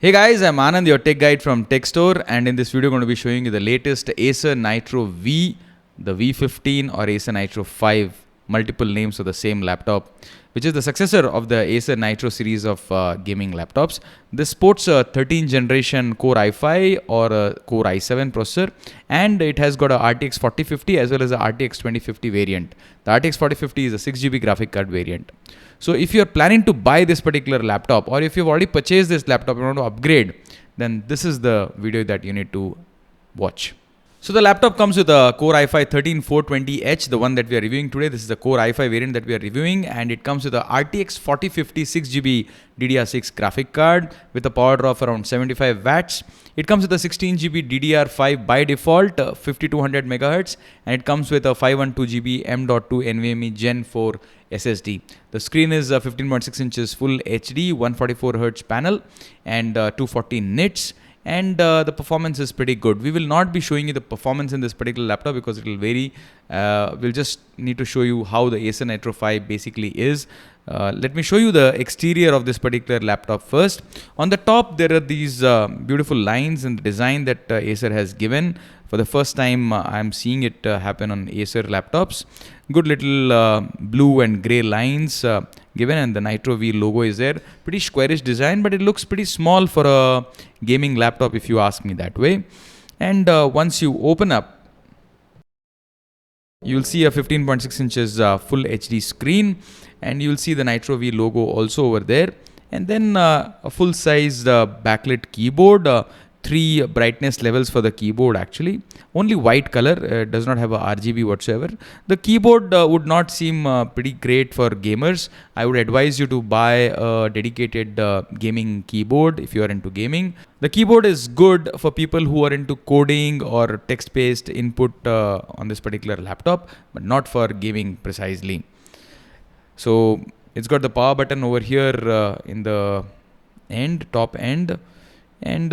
Hey guys, I'm Anand, your tech guide from Tech Store, and in this video, I'm going to be showing you the latest Acer Nitro V, the V15 or Acer Nitro 5, multiple names of the same laptop, which is the successor of the Acer Nitro series of gaming laptops. This sports a 13th generation Core i5 or a Core i7 processor, and it has got a RTX 4050 as well as a RTX 2050 variant. The RTX 4050 is a 6GB graphic card variant. So if you're planning to buy this particular laptop, or if you've already purchased this laptop and want to upgrade, then this is the video that you need to watch. So the laptop comes with a Core i5 13420H, the one that we are reviewing today. This is the Core i5 variant that we are reviewing, and it comes with a RTX 4050 6GB DDR6 graphic card with a power draw of around 75 watts. It comes with a 16GB DDR5 by default, 5200 MHz, and it comes with a 512GB M.2 NVMe Gen 4 SSD. The screen is 15.6 inches full HD, 144Hz panel, and 240 nits. And the performance is pretty good. We will not be showing you the performance in this particular laptop because it will vary. We'll just need to show you how the Acer Nitro 5 basically is. Let me show you the exterior of this particular laptop first. On the top, there are these beautiful lines in the design that Acer has given. For the first time, I'm seeing it happen on Acer laptops. Good little blue and gray lines given, and the Nitro V logo is there. Pretty squarish design, but it looks pretty small for a gaming laptop if you ask me that way. And once you open up, you'll see a 15.6 inches full HD screen, and you'll see the Nitro V logo also over there. And then a full-sized backlit keyboard, three brightness levels for the keyboard actually. Only white color, does not have a RGB whatsoever. The keyboard would not seem pretty great for gamers. I would advise you to buy a dedicated gaming keyboard if you are into gaming. The keyboard is good for people who are into coding or text-based input on this particular laptop, but not for gaming precisely. So it's got the power button over here in the top end. And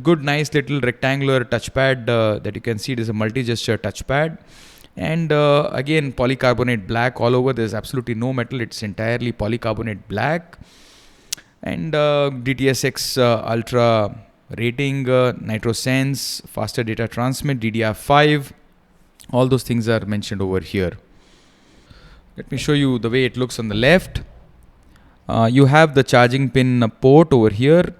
good nice little rectangular touchpad that you can see. It is a multi-gesture touchpad, and again polycarbonate black all over. There's absolutely no metal, it's entirely polycarbonate black. And DTSX Ultra rating, Nitro Sense, faster data transmit, DDR5, all those things are mentioned over here. Let me show you the way it looks on the left. You have the charging pin port over here,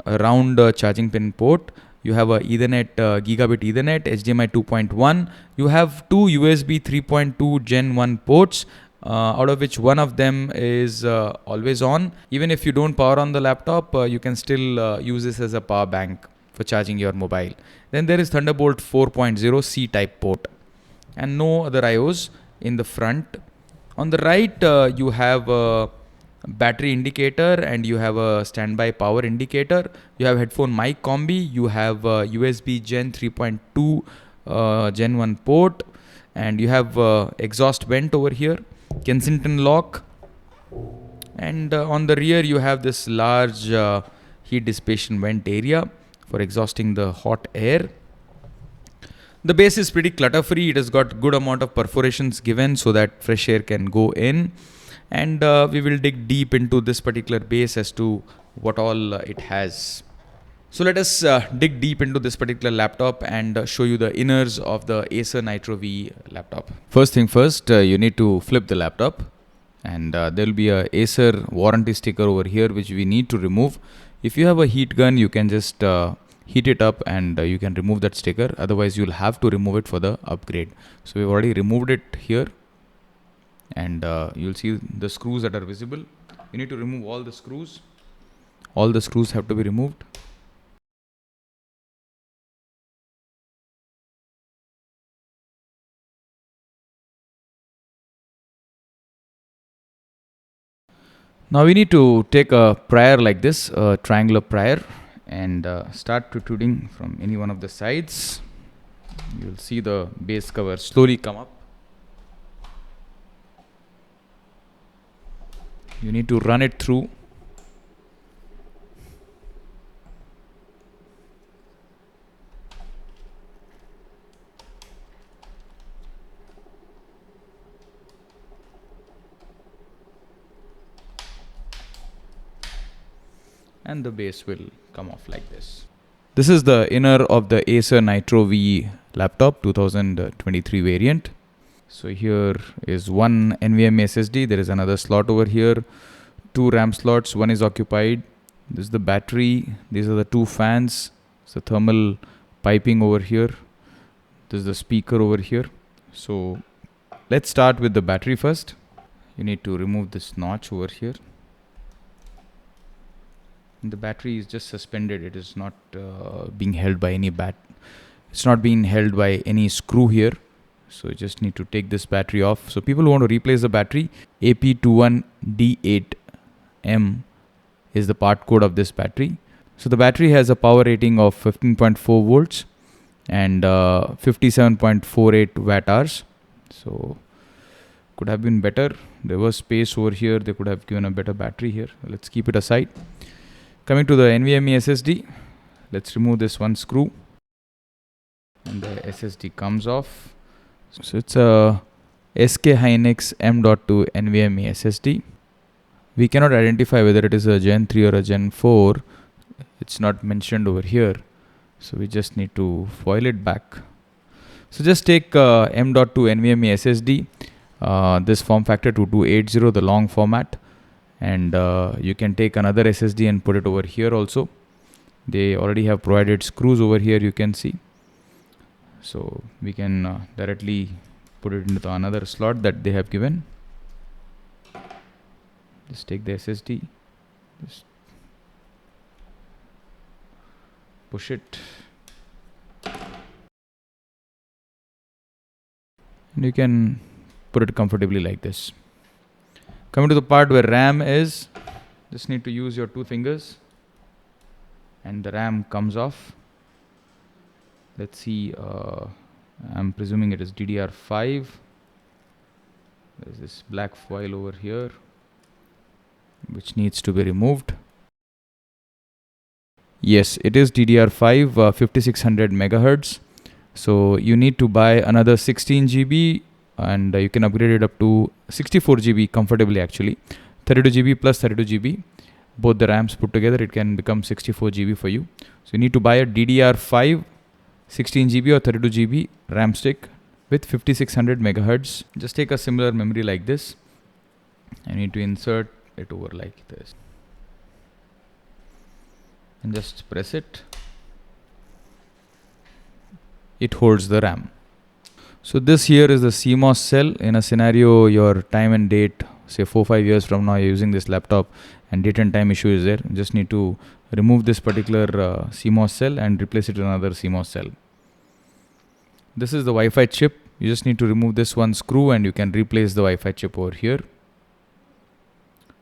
a round charging pin port. You have a Ethernet, gigabit Ethernet, HDMI 2.1. You have two USB 3.2 Gen 1 ports, out of which one of them is always on. Even if you don't power on the laptop, you can still use this as a power bank for charging your mobile. Then there is Thunderbolt 4.0 C-type port, and no other IOs in the front. On the right, you have a battery indicator, and you have a standby power indicator. You have headphone mic combi. You have USB Gen 3.2 Gen 1 port, and you have exhaust vent over here, Kensington lock. And on the rear, you have this large heat dissipation vent area for exhausting the hot air. The base is pretty clutter free. It has got good amount of perforations given so that fresh air can go in. And we will dig deep into this particular base as to what all it has. So let us dig deep into this particular laptop and show you the inners of the Acer Nitro V laptop. First thing first, you need to flip the laptop, and there will be a Acer warranty sticker over here which we need to remove. If you have a heat gun, you can just heat it up and you can remove that sticker. Otherwise, you'll have to remove it for the upgrade. So we've already removed it here, and you'll see the screws that are visible. You need to remove all the screws. All the screws have to be removed. Now we need to take a prior like this, a triangular prior, and start protruding from any one of the sides. You'll see the base cover slowly come up. You need to run it through. And the base will come off like this. This is the inner of the Acer Nitro V laptop 2023 variant. So here is one NVMe SSD. There is another slot over here. 2 RAM slots. One is occupied. This is the battery. These are the 2 fans. It's the thermal piping over here. This is the speaker over here. So let's start with the battery first. You need to remove this notch over here. And the battery is just suspended. It is not being held by any It's not being held by any screw here. So you just need to take this battery off. So people who want to replace the battery, AP21D8M is the part code of this battery. So the battery has a power rating of 15.4 volts and 57.48 watt hours. So could have been better. There was space over here. They could have given a better battery here. Let's keep it aside. Coming to the NVMe SSD, let's remove this one screw and the SSD comes off. So it's a SK Hynix M.2 NVMe SSD. We cannot identify whether it is a Gen 3 or a Gen 4. It's not mentioned over here. So we just need to foil it back. So just take M.2 NVMe SSD, this form factor 2280, the long format. And you can take another SSD and put it over here also. They already have provided screws over here, you can see. So we can directly put it into another slot that they have given. Just take the SSD, just push it, and you can put it comfortably like this. Coming to the part where RAM is, just need to use your 2 fingers and the RAM comes off. Let's see, I'm presuming it is DDR5. There's this black foil over here which needs to be removed. Yes, it is DDR5 5600 megahertz. So you need to buy another 16 GB and you can upgrade it up to 64 GB comfortably actually. 32 GB plus 32 GB. Both the RAMs put together, it can become 64 GB for you. So you need to buy a DDR5 16 GB or 32 GB RAM stick with 5600 megahertz. Just take a similar memory like this. I need to insert it over like this. And just press it. It holds the RAM. So this here is the CMOS cell. In a scenario, your time and date, say 4-5 years from now, you're using this laptop and date and time issue is there. You just need to remove this particular CMOS cell and replace it with another CMOS cell. This is the Wi-Fi chip. You just need to remove this one screw and you can replace the Wi-Fi chip over here.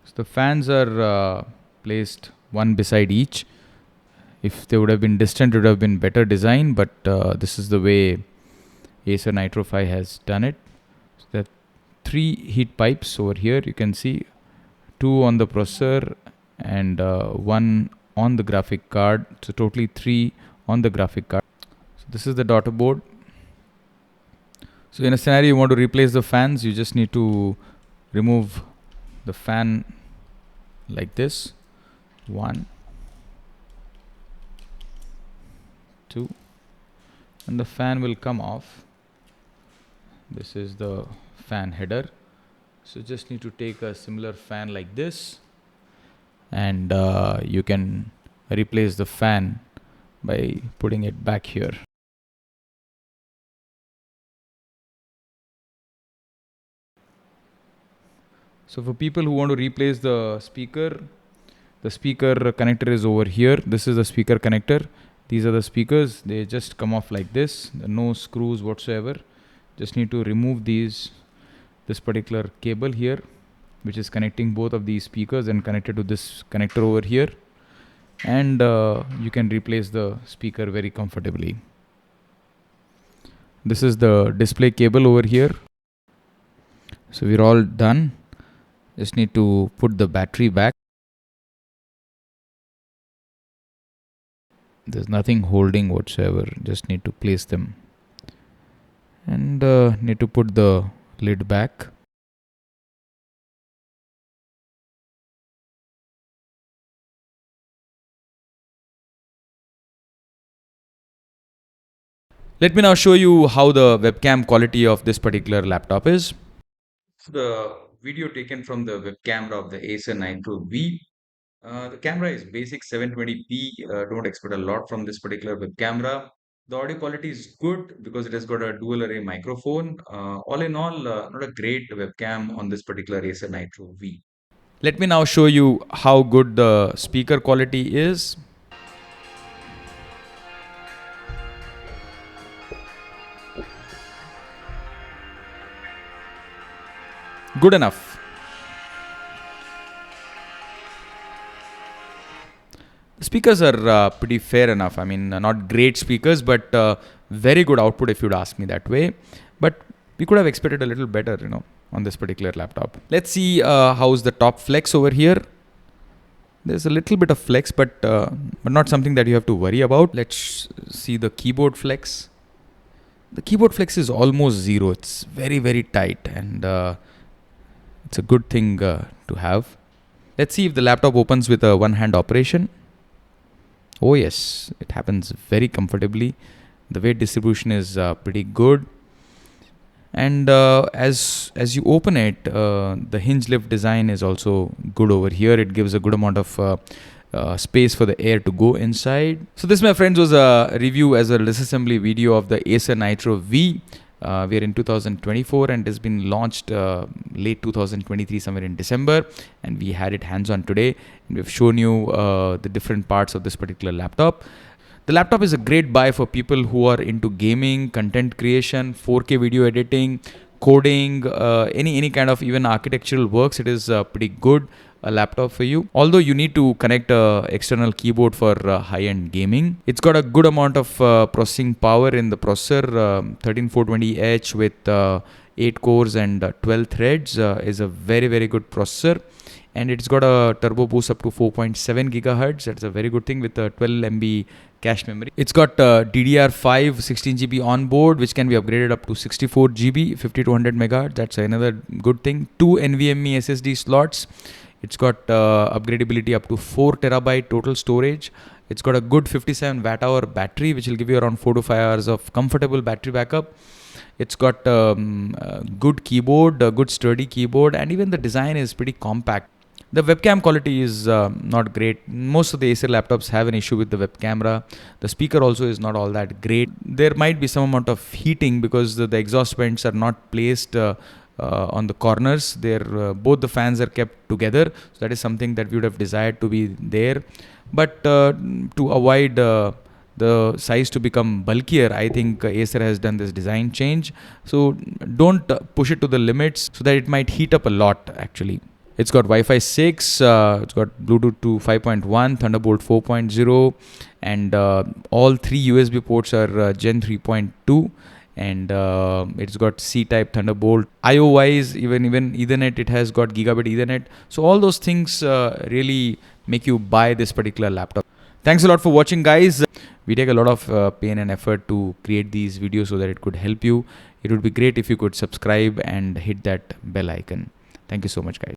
So the fans are placed one beside each. If they would have been distant, it would have been better design, but this is the way Acer Nitro 5 has done it. So there are 3 heat pipes over here. You can see 2 on the processor and 1 on the graphic card. So totally 3 on the graphic card. So this is the daughter board. So in a scenario you want to replace the fans, you just need to remove the fan like this. 1, 2, and the fan will come off. This is the fan header. So just need to take a similar fan like this and you can replace the fan by putting it back here. So for people who want to replace the speaker connector is over here. This is the speaker connector. These are the speakers. They just come off like this. No screws whatsoever. Just need to remove this particular cable here, which is connecting both of these speakers and connected to this connector over here. And you can replace the speaker very comfortably. This is the display cable over here. So we're all done. Just need to put the battery back. There's nothing holding whatsoever. Just need to place them. And need to put the lid back. Let me now show you how the webcam quality of this particular laptop is. The video taken from the web camera of the Acer Nitro V. The camera is basic 720p. Don't expect a lot from this particular web camera. The audio quality is good because it has got a dual array microphone. All in all, not a great webcam on this particular Acer Nitro V. Let me now show you how good the speaker quality is. Good enough. The speakers are pretty fair enough. I mean, not great speakers, but very good output if you'd ask me that way. But we could have expected a little better, on this particular laptop. Let's see how's the top flex over here. There's a little bit of flex, but not something that you have to worry about. Let's see the keyboard flex. The keyboard flex is almost zero. It's very, very tight, and it's a good thing to have. Let's see if the laptop opens with a one-hand operation. Oh yes, it happens very comfortably. The weight distribution is pretty good. And as you open it, the hinge lift design is also good over here. It gives a good amount of space for the air to go inside. So this, my friends, was a review as a disassembly video of the Acer Nitro V. We are in 2024 and it has been launched late 2023, somewhere in December, and we had it hands-on today, and we've shown you the different parts of this particular laptop. The laptop is a great buy for people who are into gaming, content creation, 4K video editing, coding, any kind of even architectural works. It is pretty good a laptop for you. Although you need to connect a external keyboard for high-end gaming. It's got a good amount of processing power in the processor. 13420H with 8 cores and 12 threads is a very, very good processor. And it's got a turbo boost up to 4.7 gigahertz. That's a very good thing with a 12 MB cache memory. It's got DDR5 16GB on board, which can be upgraded up to 64GB, 50 to 100 megahertz. That's another good thing. 2 NVMe SSD slots. It's got upgradability up to 4 terabyte total storage. It's got a good 57 watt hour battery, which will give you around 4 to 5 hours of comfortable battery backup. It's got a good keyboard, a good sturdy keyboard, and even the design is pretty compact. The webcam quality is not great. Most of the Acer laptops have an issue with the web camera. The speaker also is not all that great. There might be some amount of heating because the exhaust vents are not placed on the corners. Both the fans are kept together. So that is something that we would have desired to be there. But to avoid the size to become bulkier, I think Acer has done this design change. So don't push it to the limits so that it might heat up a lot actually. It's got Wi-Fi 6, it's got Bluetooth to 5.1, Thunderbolt 4.0, and all 3 USB ports are Gen 3.2, and it's got C-type Thunderbolt. IO-wise, even Ethernet, it has got Gigabit Ethernet. So all those things really make you buy this particular laptop. Thanks a lot for watching, guys. We take a lot of pain and effort to create these videos so that it could help you. It would be great if you could subscribe and hit that bell icon. Thank you so much, guys.